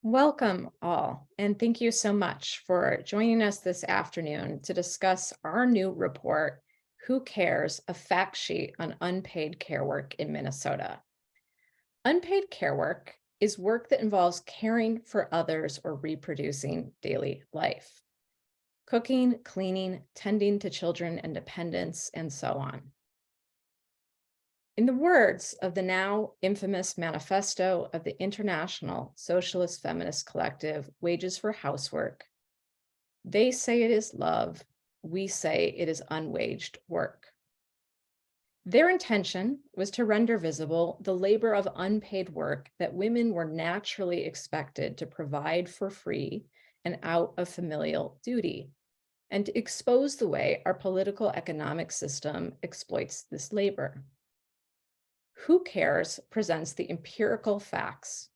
Welcome all, and thank you so much for joining us this afternoon to discuss our new report, Who Cares? A Fact Sheet on Unpaid Care Work in Minnesota. Unpaid care work is work that involves caring for others or reproducing daily life. Cooking, cleaning, tending to children and dependents, and so on. In the words of the now infamous manifesto of the International Socialist Feminist Collective, Wages for Housework, they say it is love, we say it is unwaged work. Their intention was to render visible the labor of unpaid work that women were naturally expected to provide for free and out of familial duty, and to expose the way our political economic system exploits this labor. Who Cares presents the empirical facts,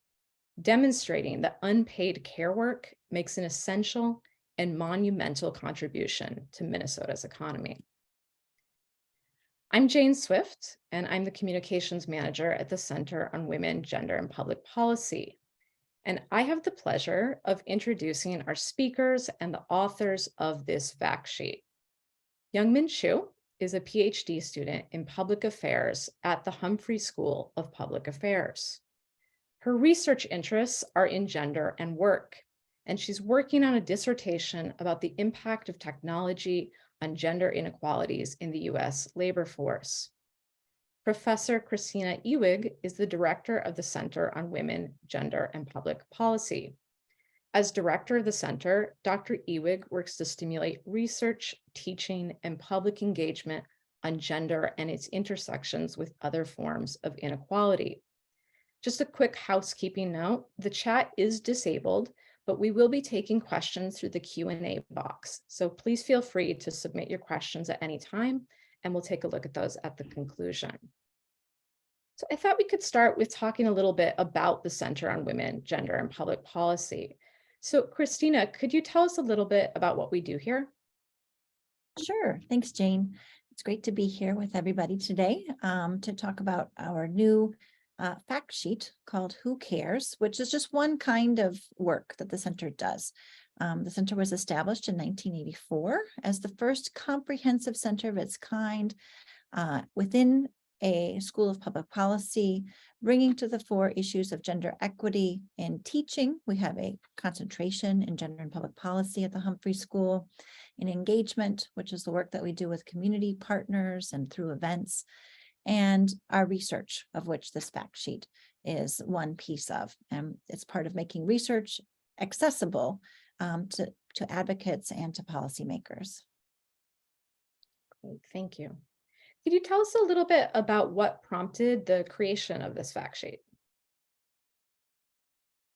demonstrating that unpaid care work makes an essential and monumental contribution to Minnesota's economy. I'm Jayne Swift, and I'm the communications manager at the Center on Women, Gender, and Public Policy. And I have the pleasure of introducing our speakers and the authors of this fact sheet. Youngmin is a Ph.D. student in public affairs at the Humphrey School of Public Affairs. Her research interests are in gender and work, and she's working on a dissertation about the impact of technology on gender inequalities in the US labor force. Professor Christina Ewig is the director of the Center on Women, Gender, and Public Policy. As director of the center, Dr. Ewig works to stimulate research, teaching, and public engagement on gender and its intersections with other forms of inequality. Just a quick housekeeping note, the chat is disabled, but we will be taking questions through the Q&A box. So please feel free to submit your questions at any time, and we'll take a look at those at the conclusion. So I thought we could start with talking a little bit about the Center on Women, Gender, and Public Policy. So Christina, could you tell us a little bit about what we do here? Sure. Thanks, Jayne. It's great to be here with everybody today to talk about our new fact sheet called Who Cares, which is just one kind of work that the center does. The center was established in 1984 as the first comprehensive center of its kind within a school of public policy, bringing to the fore issues of gender equity in teaching. We have a concentration in gender and public policy at the Humphrey School, in engagement, which is the work that we do with community partners and through events, and our research, of which this fact sheet is one piece of. And it's part of making research accessible to advocates and to policymakers. Great, thank you. Could you tell us a little bit about what prompted the creation of this fact sheet?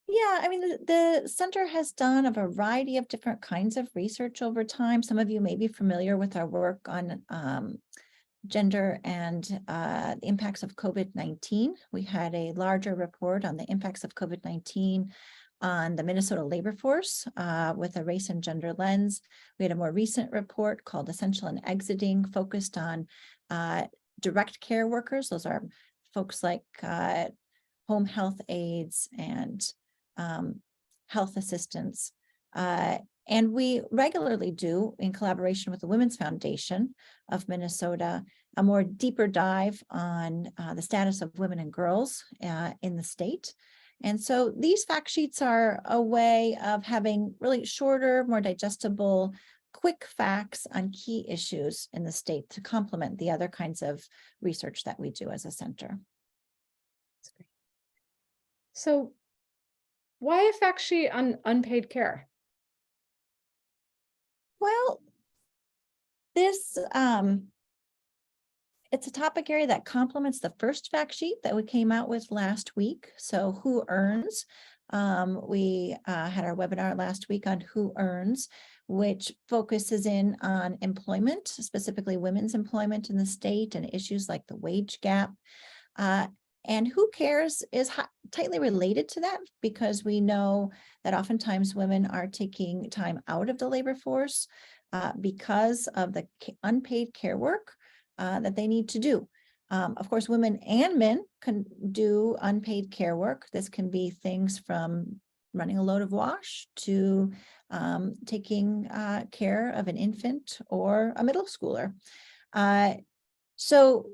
Yeah, I mean, the center has done a variety of different kinds of research over time. Some of you may be familiar with our work on gender and the impacts of COVID-19. We had a larger report on the impacts of COVID-19 on the Minnesota labor force with a race and gender lens. We had a more recent report called Essential and Exiting, focused on direct care workers. Those are folks like home health aides and health assistants. And we regularly do, in collaboration with the Women's Foundation of Minnesota, a more deeper dive on the status of women and girls in the state. And so these fact sheets are a way of having really shorter, more digestible, quick facts on key issues in the state to complement the other kinds of research that we do as a center. That's great. So why a fact sheet on unpaid care? Well, this it's a topic area that complements the first fact sheet that we came out with last week. So who earns? We had our webinar last week on who earns, which focuses in on employment, specifically women's employment in the state and issues like the wage gap. And Who Cares is tightly related to that, because we know that oftentimes women are taking time out of the labor force because of the unpaid care work that they need to do. Of course, women and men can do unpaid care work. This can be things from running a load of wash to taking care of an infant or a middle schooler. So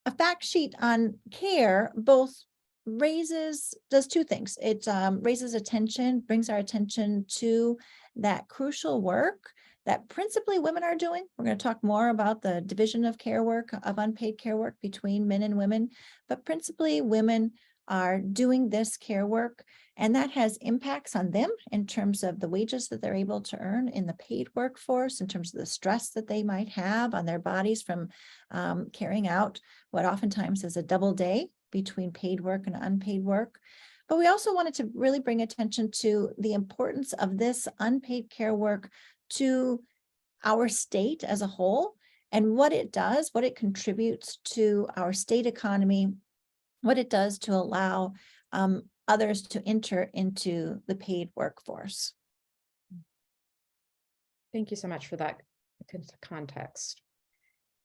a fact sheet on care both does two things. It raises attention, brings our attention to that crucial work that principally women are doing. We're going to talk more about the division of care work, of unpaid care work between men and women, but principally women are doing this care work, and that has impacts on them in terms of the wages that they're able to earn in the paid workforce, in terms of the stress that they might have on their bodies from carrying out what oftentimes is a double day between paid work and unpaid work. But we also wanted to really bring attention to the importance of this unpaid care work to our state as a whole, and what it does, what it contributes to our state economy, what it does to allow others to enter into the paid workforce. Thank you so much for that context.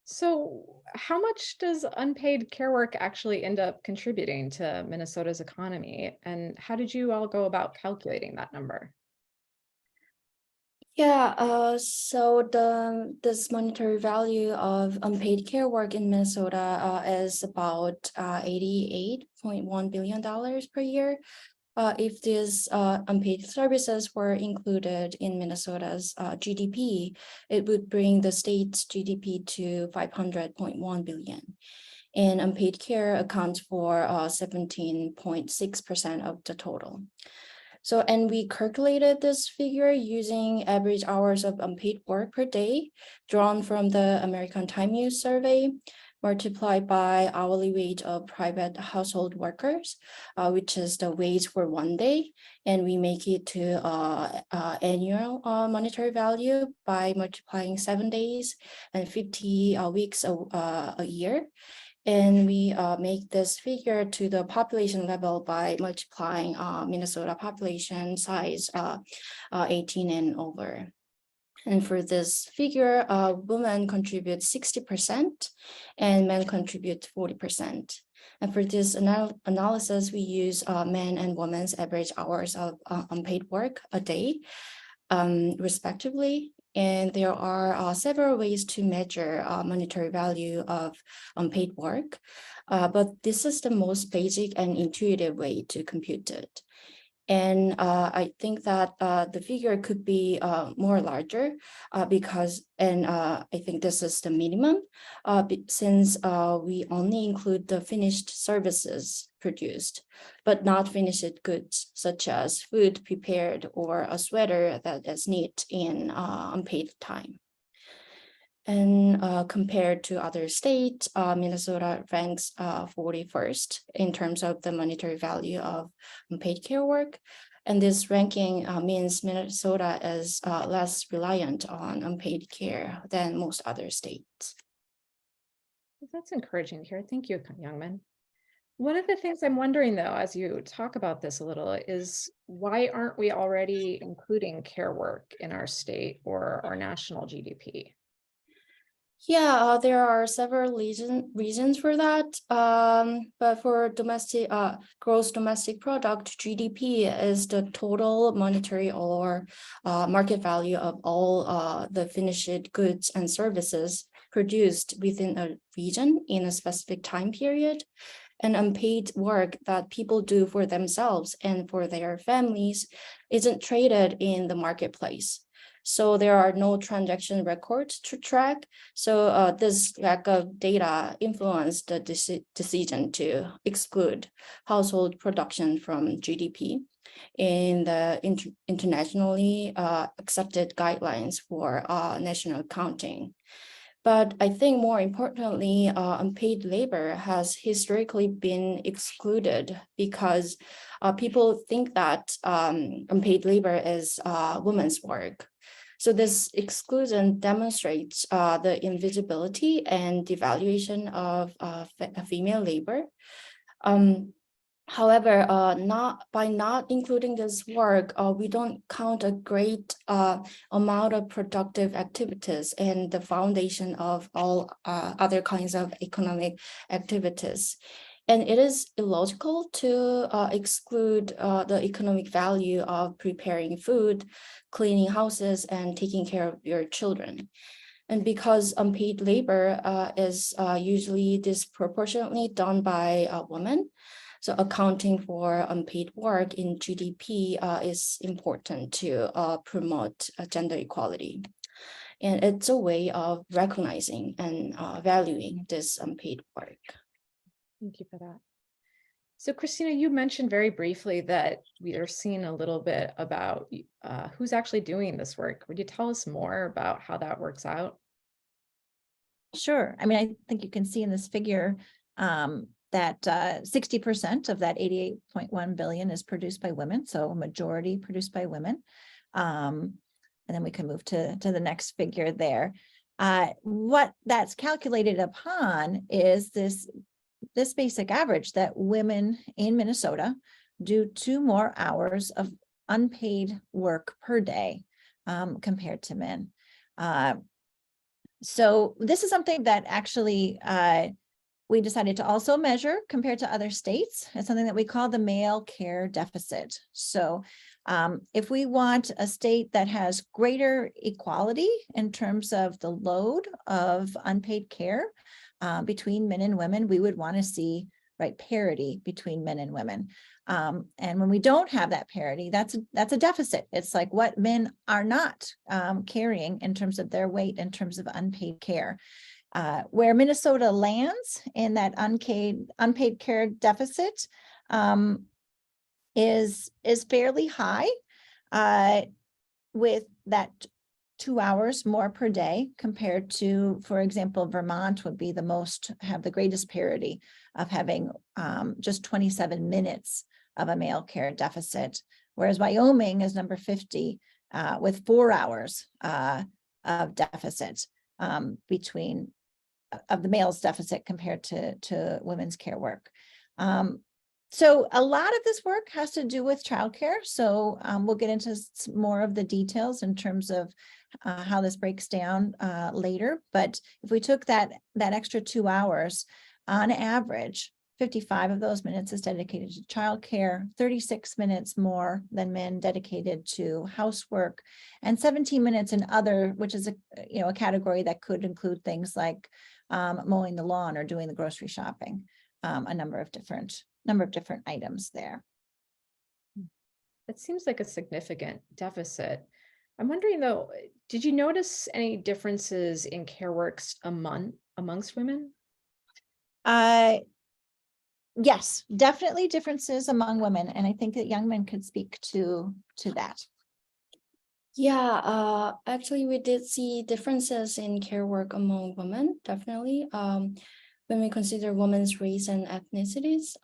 So how much does unpaid care work actually end up contributing to Minnesota's economy? And how did you all go about calculating that number? Yeah, so this monetary value of unpaid care work in Minnesota is about $88.1 billion per year. If these unpaid services were included in Minnesota's GDP, it would bring the state's GDP to $500.1 billion. And unpaid care accounts for 17.6% of the total. So, and we calculated this figure using average hours of unpaid work per day, drawn from the American Time Use Survey, multiplied by hourly wage of private household workers, which is the wage for one day. And we make it to annual monetary value by multiplying 7 days and 50 weeks a year. And we make this figure to the population level by multiplying Minnesota population size 18 and over. And for this figure, women contribute 60% and men contribute 40%. And for this analysis, we use men and women's average hours of unpaid work a day, respectively. And there are several ways to measure monetary value of unpaid work, but this is the most basic and intuitive way to compute it. And I think that the figure could be more larger because, and I think this is the minimum, since we only include the finished services produced, but not finished goods, such as food prepared or a sweater that is knit in unpaid time. And compared to other states, Minnesota ranks 41st in terms of the monetary value of unpaid care work. And this ranking means Minnesota is less reliant on unpaid care than most other states. That's encouraging to hear. Thank you, Youngmin. One of the things I'm wondering, though, as you talk about this a little, is why aren't we already including care work in our state or our national GDP? Yeah, there are several reasons for that. But for domestic gross domestic product, GDP is the total monetary or market value of all the finished goods and services produced within a region in a specific time period. And unpaid work that people do for themselves and for their families isn't traded in the marketplace. So there are no transaction records to track. So this lack of data influenced the decision to exclude household production from GDP in the internationally accepted guidelines for national accounting. But I think more importantly, unpaid labor has historically been excluded because people think that unpaid labor is women's work. So this exclusion demonstrates the invisibility and devaluation of female labor. However, not including this work, we don't count a great amount of productive activities and the foundation of all other kinds of economic activities. And it is illogical to exclude the economic value of preparing food, cleaning houses, and taking care of your children. And because unpaid labor is usually disproportionately done by women, so accounting for unpaid work in GDP is important to promote gender equality. And it's a way of recognizing and valuing this unpaid work. Thank you for that. So Christina, you mentioned very briefly that we are seeing a little bit about who's actually doing this work. Would you tell us more about how that works out? Sure. I mean, I think you can see in this figure that 60% of that 88.1 billion is produced by women, so a majority produced by women. And then we can move to the next figure there. What that's calculated upon is this basic average that women in Minnesota do 2 more hours of unpaid work per day compared to men. So this is something that actually we decided to also measure compared to other states. It's something that we call the male care deficit. So if we want a state that has greater equality in terms of the load of unpaid care between men and women, we would want to see parity between men and women. And when we don't have that parity, that's a deficit. It's like what men are not carrying in terms of their weight, in terms of unpaid care. Where Minnesota lands in that unpaid care deficit is fairly high, with that 2 hours more per day compared to, for example, Vermont would be have the greatest parity of having just 27 minutes of a male care deficit, whereas Wyoming is number 50 with 4 hours of deficit between of the male's deficit compared to women's care work. So a lot of this work has to do with childcare. So we'll get into more of the details in terms of how this breaks down later. But if we took that extra 2 hours, on average, 55 of those minutes is dedicated to childcare, 36 minutes more than men dedicated to housework, and 17 minutes in other, which is a category that could include things like mowing the lawn or doing the grocery shopping, a number of different items there. It seems like a significant deficit. I'm wondering though, did you notice any differences in care works amongst women? Yes, definitely differences among women, and I think that Youngmin could speak to that. Yeah, actually, we did see differences in care work among women, definitely. When we consider women's race and ethnicities,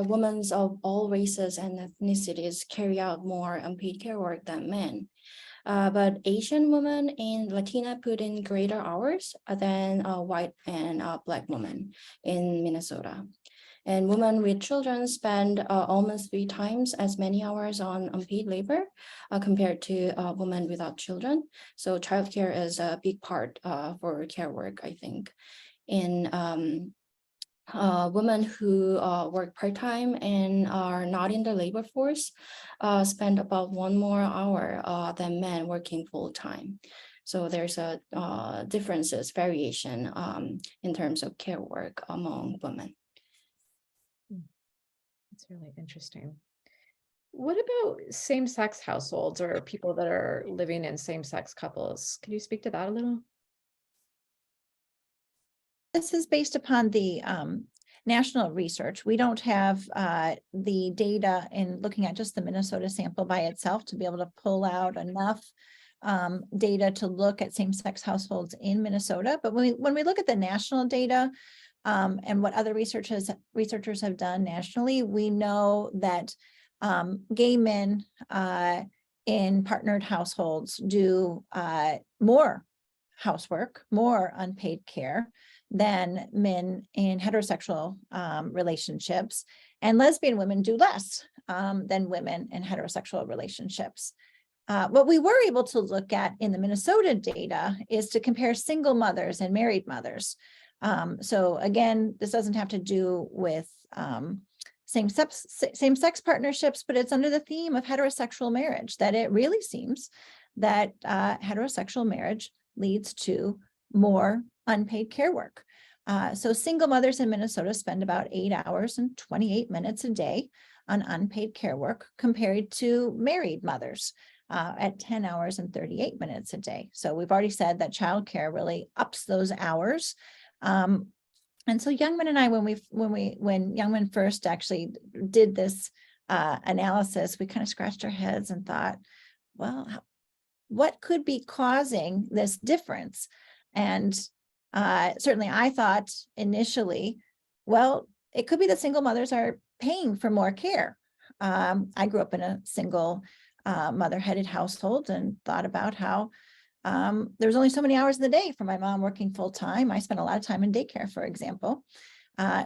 women of all races and ethnicities carry out more unpaid care work than men. But Asian women and Latina put in greater hours than white and Black women in Minnesota. And women with children spend almost 3 times as many hours on unpaid labor compared to women without children. So childcare is a big part for care work, I think. And women who work part-time and are not in the labor force spend about 1 more hour than men working full-time. So there's a variation in terms of care work among women. That's really interesting. What about same-sex households or people that are living in same-sex couples? Can you speak to that a little? This is based upon the national research. We don't have the data in looking at just the Minnesota sample by itself to be able to pull out enough data to look at same-sex households in Minnesota. But when we look at the national data and what other researchers have done nationally, we know that gay men in partnered households do more housework, more unpaid care than men in heterosexual relationships, and lesbian women do less than women in heterosexual relationships. What we were able to look at in the Minnesota data is to compare single mothers and married mothers. So again, this doesn't have to do with same-sex partnerships, but it's under the theme of heterosexual marriage, that it really seems that heterosexual marriage leads to more unpaid care work. So single mothers in Minnesota spend about 8 hours and 28 minutes a day on unpaid care work compared to married mothers at 10 hours and 38 minutes a day. So we've already said that childcare really ups those hours. And so Youngmin and I, when Youngmin first actually did this analysis, we kind of scratched our heads and thought, well, what could be causing this difference? And certainly I thought initially, well, it could be that single mothers are paying for more care. I grew up in a single mother-headed household and thought about how there was only so many hours in the day for my mom working full time. I spent a lot of time in daycare, for example.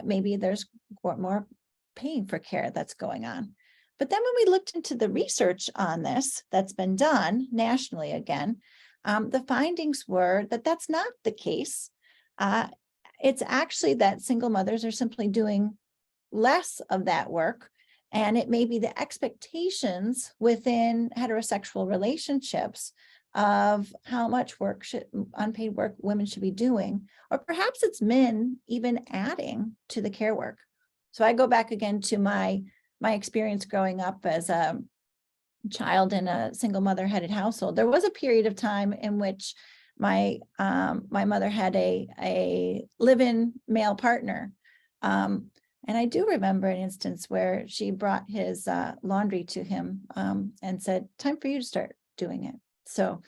Maybe there's more paying for care that's going on. But then when we looked into the research on this that's been done nationally again, the findings were that that's not the case. It's actually that single mothers are simply doing less of that work. And it may be the expectations within heterosexual relationships of how much unpaid work women should be doing, or perhaps it's men even adding to the care work. So I go back again to my experience growing up as a child in a single mother-headed household. There was a period of time in which my mother had a live-in male partner. And I do remember an instance where she brought his laundry to him and said, "Time for you to start doing it." So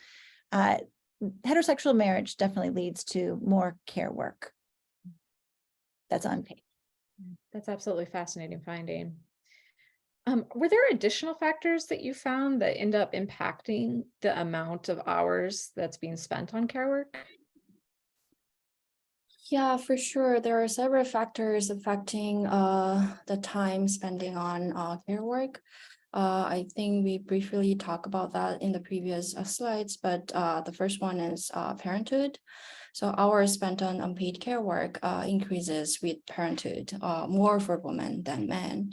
heterosexual marriage definitely leads to more care work that's unpaid. That's absolutely fascinating finding. Were there additional factors that you found that end up impacting the amount of hours that's being spent on care work? Yeah, for sure. There are several factors affecting the time spending on care work. I think we briefly talked about that in the previous slides, but the first one is parenthood. So hours spent on unpaid care work increases with parenthood, more for women than men.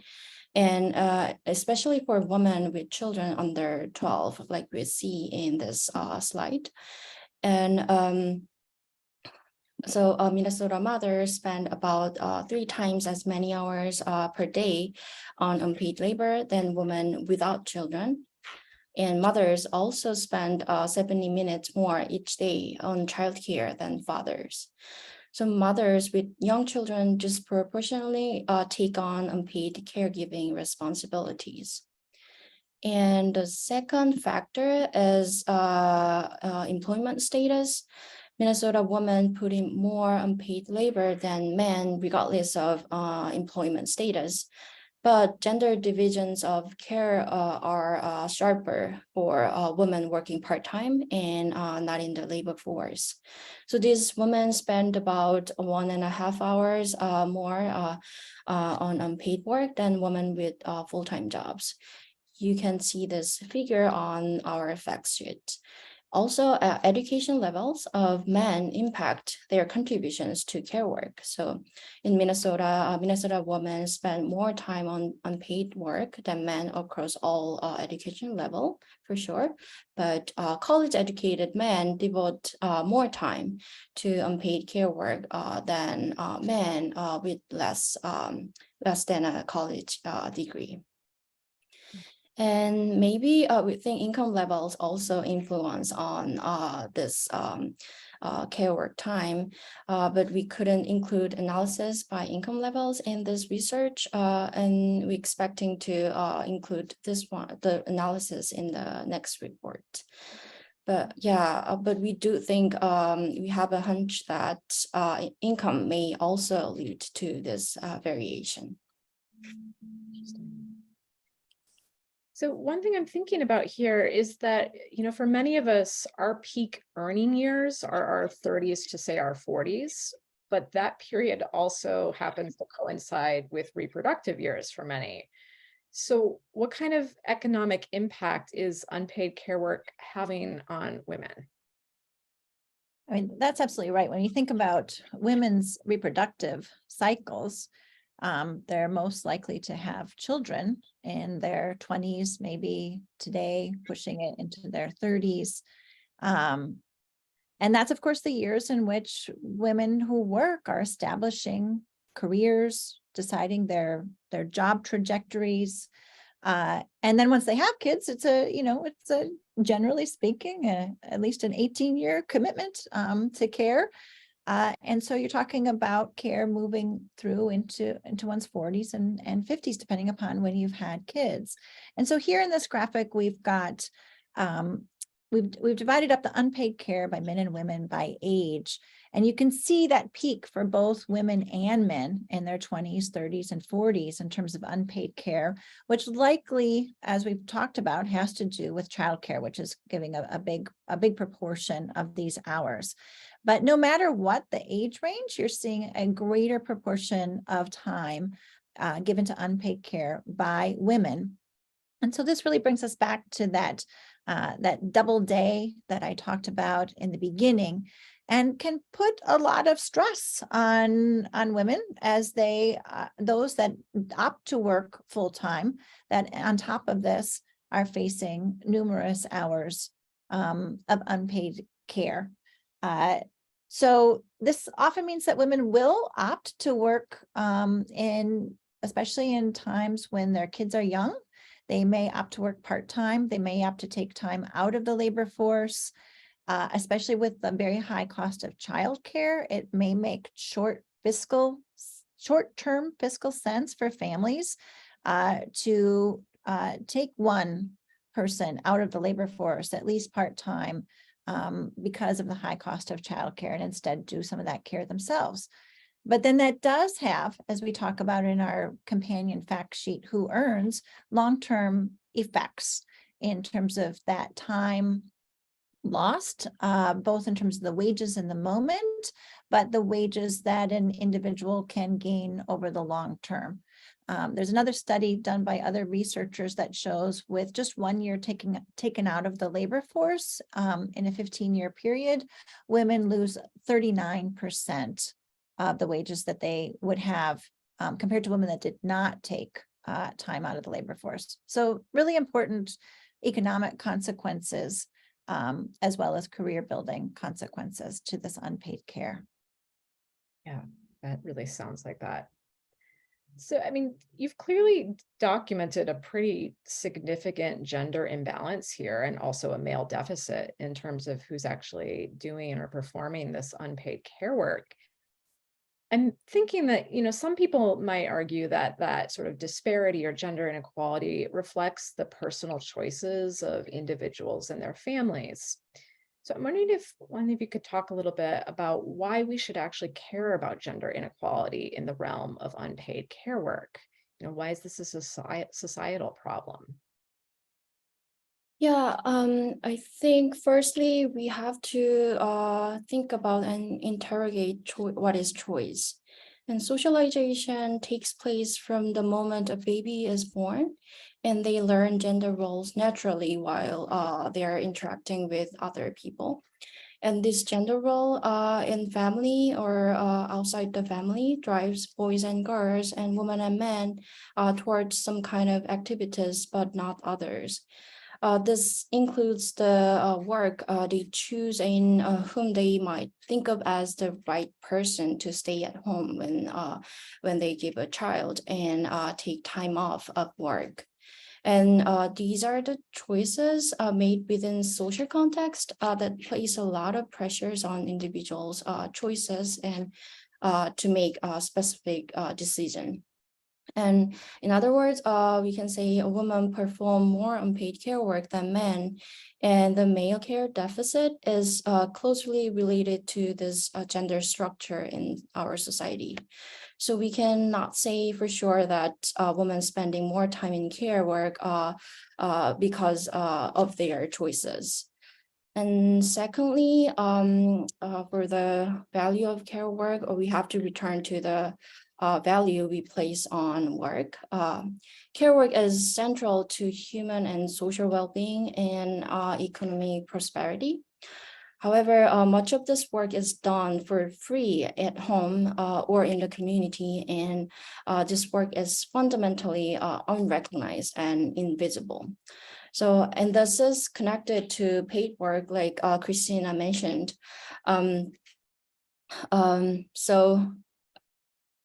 And especially for women with children under 12, like we see in this slide. And so Minnesota mothers spend about 3 times as many hours per day on unpaid labor than women without children. And mothers also spend 70 minutes more each day on childcare than fathers. So mothers with young children disproportionately take on unpaid caregiving responsibilities. And the second factor is employment status. Minnesota women put in more unpaid labor than men, regardless of employment status. But gender divisions of care are sharper for women working part-time and not in the labor force. So these women spend about 1.5 hours more on unpaid work than women with full-time jobs. You can see this figure on our fact sheet. Also, education levels of men impact their contributions to care work. So in Minnesota, Minnesota women spend more time on unpaid work than men across all education level, for sure. But college-educated men devote more time to unpaid care work than men with less than a college degree. And maybe we think income levels also influence on this care work time, but we couldn't include analysis by income levels in this research, and we're expecting to include this one, the analysis, in the next report. But yeah, but we do think we have a hunch that income may also lead to this variation. So one thing I'm thinking about here is that, for many of us, our peak earning years are our 30s to say our 40s, but that period also happens to coincide with reproductive years for many. So what kind of economic impact is unpaid care work having on women? I mean, that's absolutely right. When you think about women's reproductive cycles, they're most likely to have children in their 20s, maybe today pushing it into their 30s. And that's, of course, the years in which women who work are establishing careers, deciding their job trajectories. And then once they have kids, it's a generally speaking, at least an 18-year commitment to care. And so you're talking about care moving through into one's 40s and 50s, depending upon when you've had kids. And so here in this graphic, we've got, we've divided up the unpaid care by men and women by age. And you can see that peak for both women and men in their 20s, 30s, and 40s in terms of unpaid care, which likely, as we've talked about, has to do with childcare, which is giving a big proportion of these hours. But no matter what the age range, you're seeing a greater proportion of time given to unpaid care by women. And so this really brings us back to that double day that I talked about in the beginning, and can put a lot of stress on women as those that opt to work full time, that on top of this are facing numerous hours of unpaid care. So this often means that women will opt to work especially in times when their kids are young. They may opt to work part-time. They may opt to take time out of the labor force, especially with the very high cost of childcare. It may make short-term fiscal sense for families to take one person out of the labor force, at least part-time, because of the high cost of childcare, and instead do some of that care themselves. But then that does have, as we talk about in our companion fact sheet, who earns, long-term effects in terms of that time lost, both in terms of the wages in the moment, but the wages that an individual can gain over the long term. There's another study done by other researchers that shows with just 1 year taken out of the labor force in a 15-year period, women lose 39% of the wages that they would have compared to women that did not take time out of the labor force. So really important economic consequences as well as career building consequences to this unpaid care. Yeah, that really sounds like that. So, I mean, you've clearly documented a pretty significant gender imbalance here, and also a male deficit in terms of who's actually doing or performing this unpaid care work. I'm thinking that, some people might argue that that sort of disparity or gender inequality reflects the personal choices of individuals and their families. So I'm wondering if one of you could talk a little bit about why we should actually care about gender inequality in the realm of unpaid care work. Why is this a societal problem? Yeah, I think firstly we have to think about and interrogate what is choice. And socialization takes place from the moment a baby is born, and they learn gender roles naturally while they are interacting with other people. And this gender role in family or outside the family drives boys and girls and women and men towards some kind of activities, but not others. This includes the work they choose and whom they might think of as the right person to stay at home when they give a child and take time off of work. And these are the choices made within social context that place a lot of pressures on individuals' choices and to make a specific decision. And in other words, we can say a woman perform more unpaid care work than men, and the male care deficit is closely related to this gender structure in our society. So we cannot say for sure that women spending more time in care work because of their choices. And secondly, for the value of care work, we have to return to the value we place on work. Care work is central to human and social well-being and economic prosperity. However, much of this work is done for free at home or in the community, and this work is fundamentally unrecognized and invisible. So, and this is connected to paid work, like Christina mentioned. So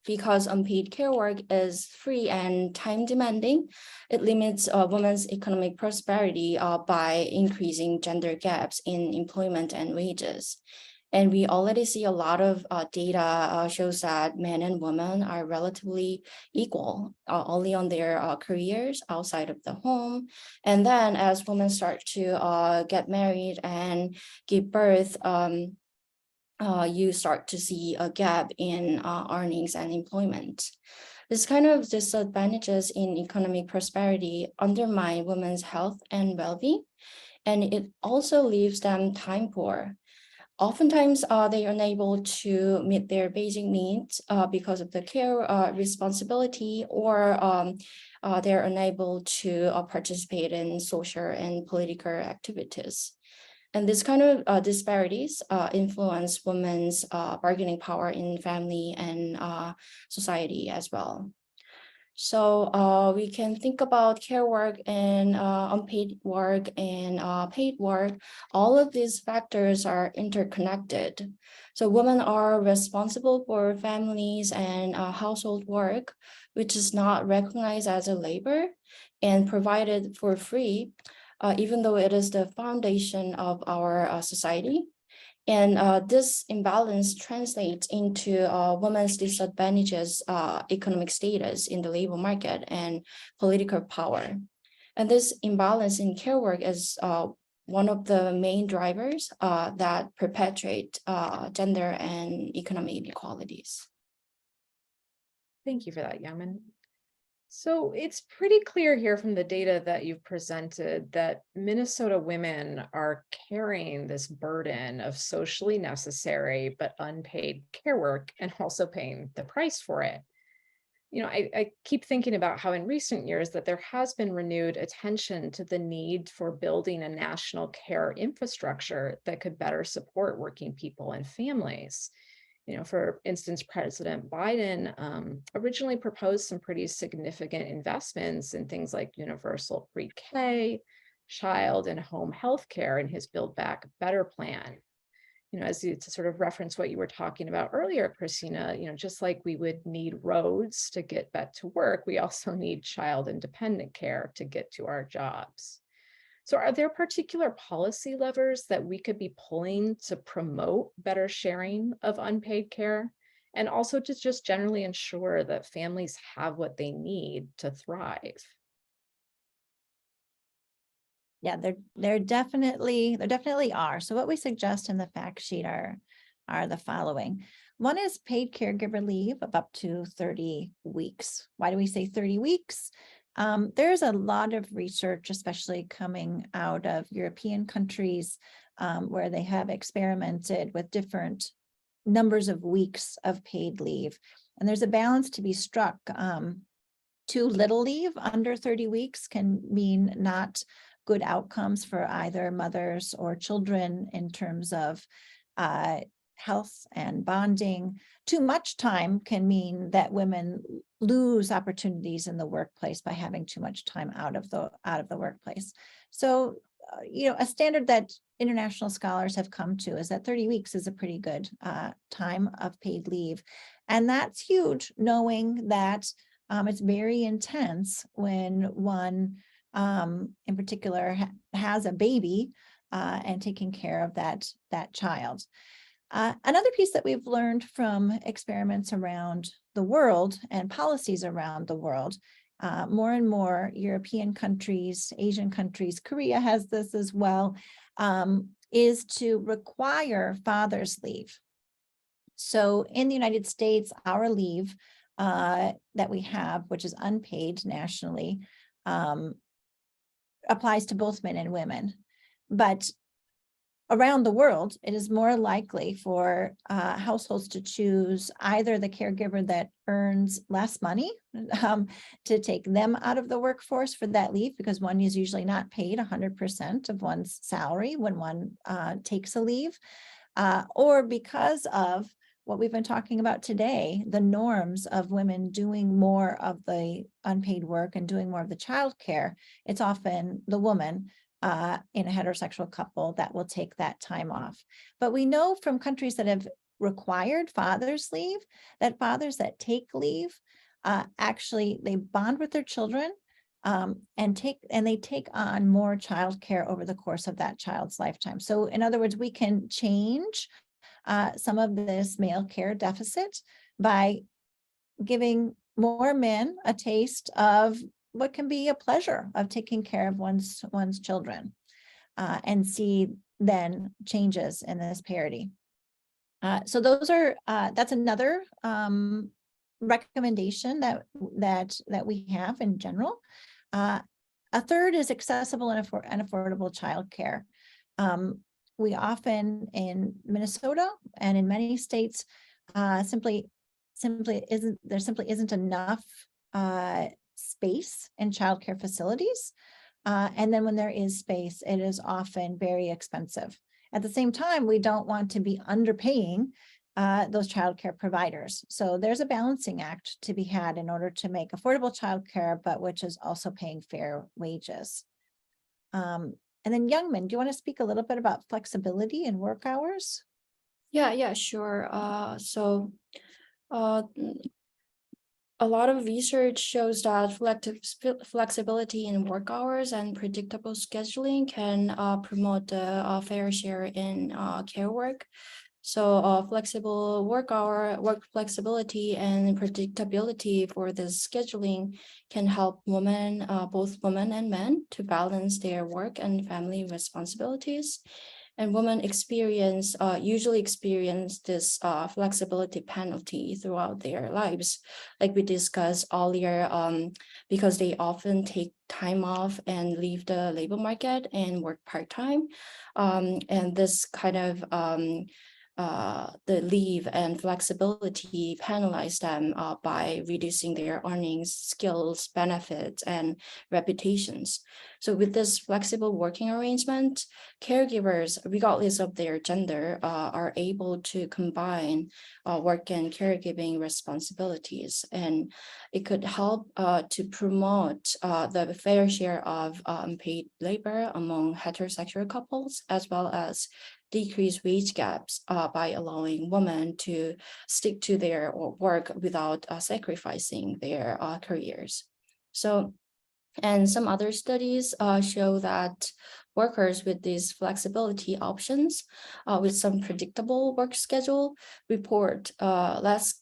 because unpaid care work is free and time demanding, it limits women's economic prosperity by increasing gender gaps in employment and wages. And we already see a lot of data shows that men and women are relatively equal only on their careers outside of the home. And then as women start to get married and give birth, you start to see a gap in earnings and employment. This kind of disadvantages in economic prosperity undermine women's health and well-being, and it also leaves them time poor. Oftentimes, they are unable to meet their basic needs because of the care responsibility, or they're unable to participate in social and political activities. And this kind of disparities influence women's bargaining power in family and society as well. So we can think about care work and unpaid work and paid work. All of these factors are interconnected. So women are responsible for families and household work, which is not recognized as a labor and provided for free, even though it is the foundation of our society. And this imbalance translates into women's disadvantages, economic status in the labor market and political power. And this imbalance in care work is one of the main drivers that perpetuate gender and economic inequalities. Thank you for that, Youngmin. So it's pretty clear here from the data that you've presented that Minnesota women are carrying this burden of socially necessary but unpaid care work and also paying the price for it. I keep thinking about how in recent years that there has been renewed attention to the need for building a national care infrastructure that could better support working people and families. For instance, President Biden originally proposed some pretty significant investments in things like universal pre-K, child and home health care in his Build Back Better plan. To sort of reference what you were talking about earlier, Christina, just like we would need roads to get back to work, we also need child and dependent care to get to our jobs. So are there particular policy levers that we could be pulling to promote better sharing of unpaid care, and also to just generally ensure that families have what they need to thrive? Yeah, there definitely are. So what we suggest in the fact sheet are the following. One is paid caregiver leave of up to 30 weeks. Why do we say 30 weeks? There's a lot of research, especially coming out of European countries, where they have experimented with different numbers of weeks of paid leave. And there's a balance to be struck. Too little leave, under 30 weeks, can mean not good outcomes for either mothers or children in terms of health and bonding. Too much time can mean that women lose opportunities in the workplace by having too much time out of the workplace. So, a standard that international scholars have come to is that 30 weeks is a pretty good time of paid leave. And that's huge, knowing that it's very intense when one in particular has a baby and taking care of that child. Another piece that we've learned from experiments around the world and policies around the world, more and more European countries, Asian countries, Korea has this as well, is to require father's leave. So in the United States, our leave that we have, which is unpaid nationally, applies to both men and women. But around the world, it is more likely for households to choose either the caregiver that earns less money to take them out of the workforce for that leave, because one is usually not paid 100% of one's salary when one takes a leave, or because of what we've been talking about today, the norms of women doing more of the unpaid work and doing more of the childcare. It's often the woman in a heterosexual couple that will take that time off. But we know from countries that have required father's leave, that fathers that take leave, actually they bond with their children and they take on more childcare over the course of that child's lifetime. So in other words, we can change some of this male care deficit by giving more men a taste of what can be a pleasure of taking care of one's children, and see then changes in this parity. So those are that's another recommendation that we have in general. A third is accessible and affordable childcare. We often in Minnesota and in many states simply isn't enough space in childcare facilities. And then when there is space, it is often very expensive. At the same time, we don't want to be underpaying those childcare providers. So there's a balancing act to be had in order to make affordable childcare, but which is also paying fair wages. And then Youngmin, do you want to speak a little bit about flexibility in work hours? Yeah, sure. A lot of research shows that flexibility in work hours and predictable scheduling can promote the fair share in care work. So flexible work flexibility and predictability for the scheduling can help women, both women and men, to balance their work and family responsibilities. And women usually experience this flexibility penalty throughout their lives, like we discussed earlier, because they often take time off and leave the labor market and work part-time. And this kind of the leave and flexibility penalize them by reducing their earnings, skills, benefits, and reputations. So with this flexible working arrangement, caregivers, regardless of their gender, are able to combine work and caregiving responsibilities. And it could help to promote the fair share of unpaid labor among heterosexual couples, as well as decrease wage gaps by allowing women to stick to their work without sacrificing their careers. So, and some other studies show that workers with these flexibility options with some predictable work schedule report less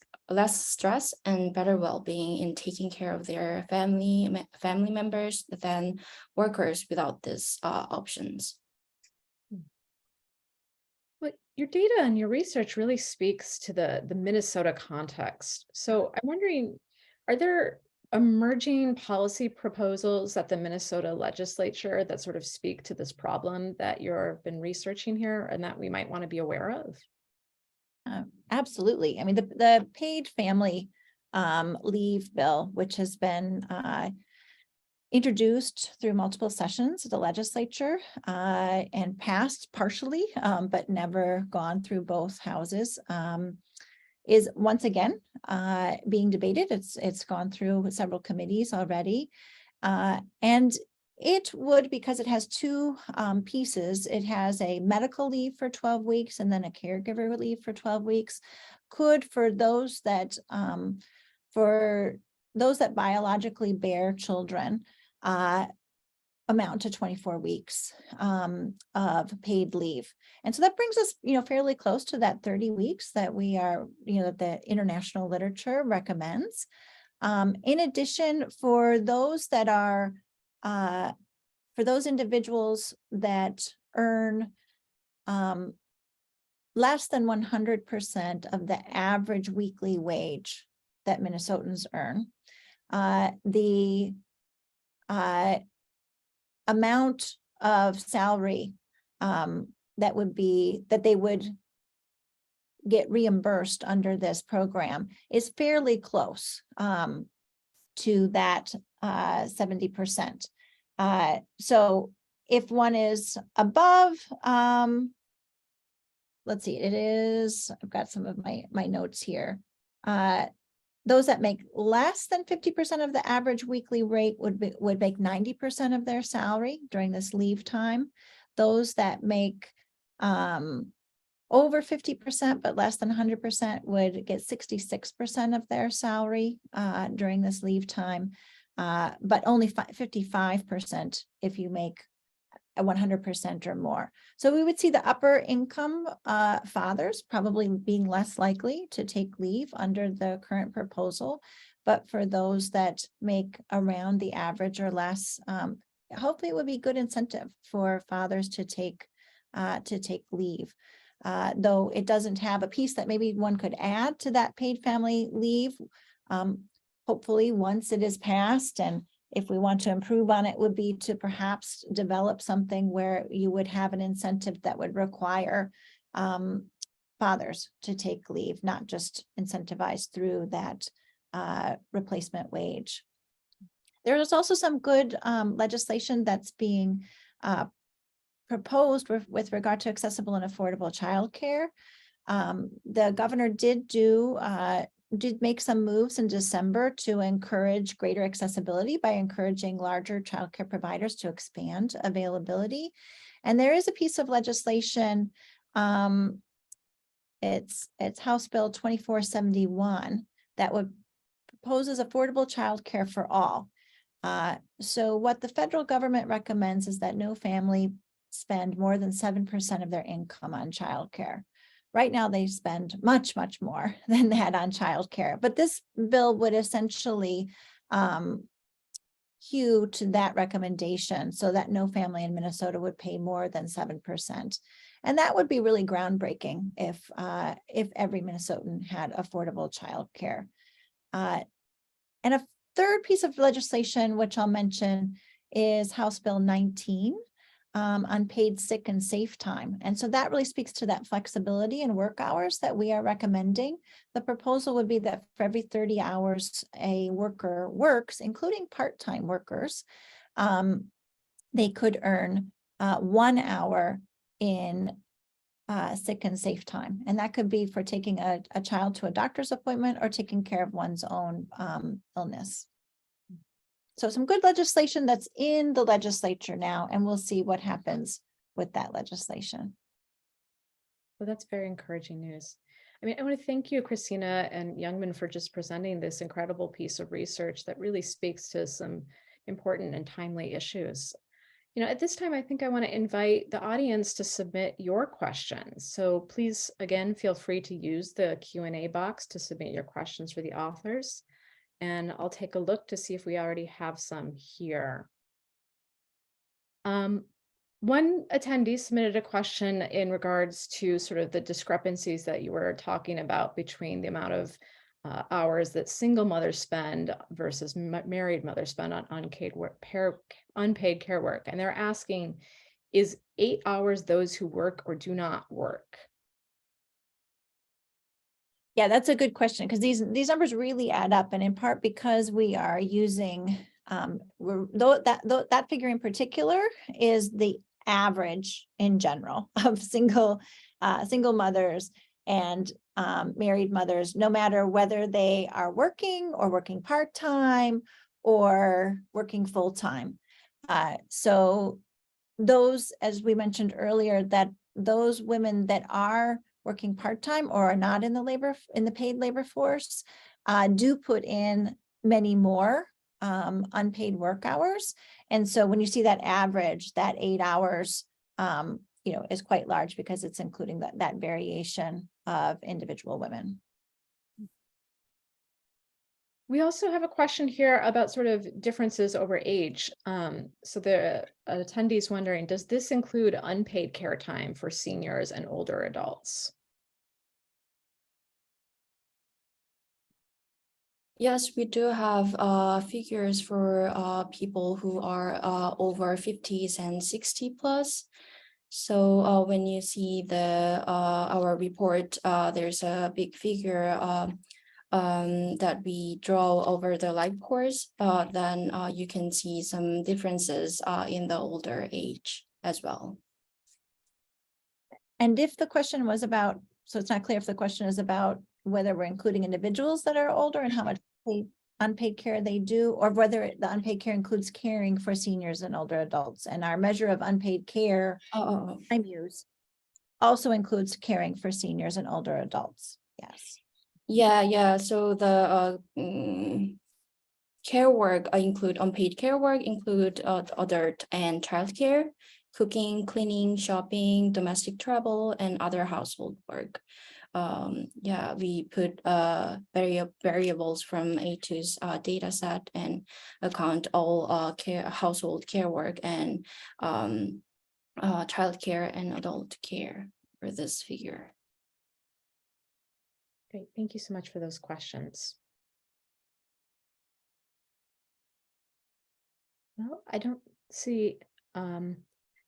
stress and better well-being in taking care of their family members than workers without these options. But your data and your research really speaks to the Minnesota context. So I'm wondering, are there emerging policy proposals at the Minnesota legislature that sort of speak to this problem that you've been researching here and that we might want to be aware of? Absolutely. I mean, the paid family leave bill, which has been introduced through multiple sessions of the legislature and passed partially, but never gone through both houses, is once again being debated. It's gone through several committees already. And it would, because it has two pieces, it has a medical leave for 12 weeks and then a caregiver leave for 12 weeks, could, for those that biologically bear children, amount to 24 weeks of paid leave. And so that brings us, fairly close to that 30 weeks that we are, that the international literature recommends. In addition, for those that are, for those individuals that earn less than 100% of the average weekly wage that Minnesotans earn, the amount of salary that they would get reimbursed under this program is fairly close to that 70%. So if one is above, let's see, it is, I've got some of my notes here. Those that make less than 50% of the average weekly rate would make 90% of their salary during this leave time. Those that make over 50% but less than 100% would get 66% of their salary during this leave time, but only 55% if you make 100% or more. So we would see the upper income fathers probably being less likely to take leave under the current proposal. But for those that make around the average or less, hopefully it would be good incentive for fathers to take leave. Though it doesn't have a piece that maybe one could add to that paid family leave. Hopefully once it is passed, and if we want to improve on it, would be to perhaps develop something where you would have an incentive that would require fathers to take leave, not just incentivized through that replacement wage. There is also some good legislation that's being proposed with regard to accessible and affordable childcare. The governor did make some moves in December to encourage greater accessibility by encouraging larger childcare providers to expand availability. And there is a piece of legislation, it's House Bill 2471 that would proposes affordable childcare for all. So what the federal government recommends is that no family spend more than 7% of their income on childcare. Right now, they spend much, much more than that on childcare. But this bill would essentially hew to that recommendation so that no family in Minnesota would pay more than 7%. And that would be really groundbreaking if every Minnesotan had affordable childcare. And a third piece of legislation, which I'll mention, is House Bill 19. Unpaid sick and safe time. And so that really speaks to that flexibility in work hours that we are recommending. The proposal would be that for every 30 hours a worker works, including part-time workers, they could earn 1 hour in sick and safe time. And that could be for taking a child to a doctor's appointment or taking care of one's own illness. So some good legislation that's in the legislature now, and we'll see what happens with that legislation. Well, that's very encouraging news. I mean, I want to thank you, Christina and Youngmin, for just presenting this incredible piece of research that really speaks to some important and timely issues. You know, at this time, I think I want to invite the audience to submit your questions. So please, again, feel free to use the Q&A box to submit your questions for the authors. And I'll take a look to see if we already have some here. One attendee submitted a question in regards to sort of the discrepancies that you were talking about between the amount of hours that single mothers spend versus married mothers spend on unpaid care work. And they're asking, is 8 hours those who work or do not work? Yeah, that's a good question, because these numbers really add up, and in part because we are using that figure in particular is the average in general of single mothers and married mothers, no matter whether they are working or working part-time or working full-time. So those, as we mentioned earlier, that those women that are working part-time or are not in the paid labor force do put in many more unpaid work hours. And so when you see that average, that 8 hours is quite large, because it's including that variation of individual women. We also have a question here about sort of differences over age. So the attendee is wondering, does this include unpaid care time for seniors and older adults? Yes, we do have figures for people who are over 50s and 60 plus. So when you see the our report, there's a big figure that we draw over the life course, then you can see some differences in the older age as well. And if the question was about, so it's not clear if the question is about whether we're including individuals that are older and how much unpaid care they do, or whether the unpaid care includes caring for seniors and older adults. And our measure of unpaid care time use also includes caring for seniors and older adults. Yes. Yeah. So the care work include unpaid care work, include adult and childcare, cooking, cleaning, shopping, domestic travel, and other household work. Yeah, we put variables from A2's data set and account all household care work and childcare and adult care for this figure. Great, thank you so much for those questions. Well, I don't see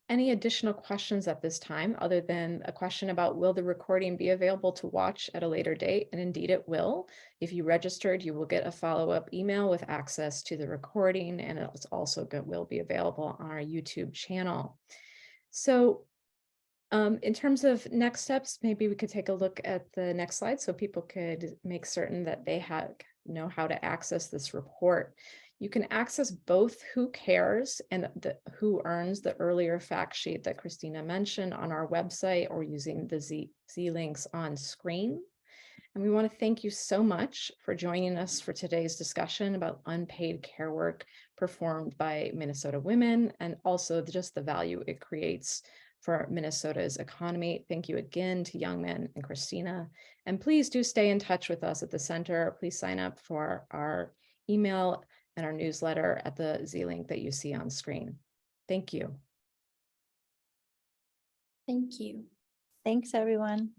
any additional questions at this time, other than a question about will the recording be available to watch at a later date? And indeed it will. If you registered, you will get a follow-up email with access to the recording, and it's also will be available on our YouTube channel. So in terms of next steps, maybe we could take a look at the next slide so people could make certain that they know how to access this report. You can access both Who Cares and the Who Earns, the earlier fact sheet that Christina mentioned, on our website or using the Z links on screen. And we want to thank you so much for joining us for today's discussion about unpaid care work performed by Minnesota women, and also just the value it creates for Minnesota's economy. Thank you again to Youngmin and Christina. And please do stay in touch with us at the center. Please sign up for our email and our newsletter at the Z link that you see on screen. Thank you. Thank you. Thanks, everyone.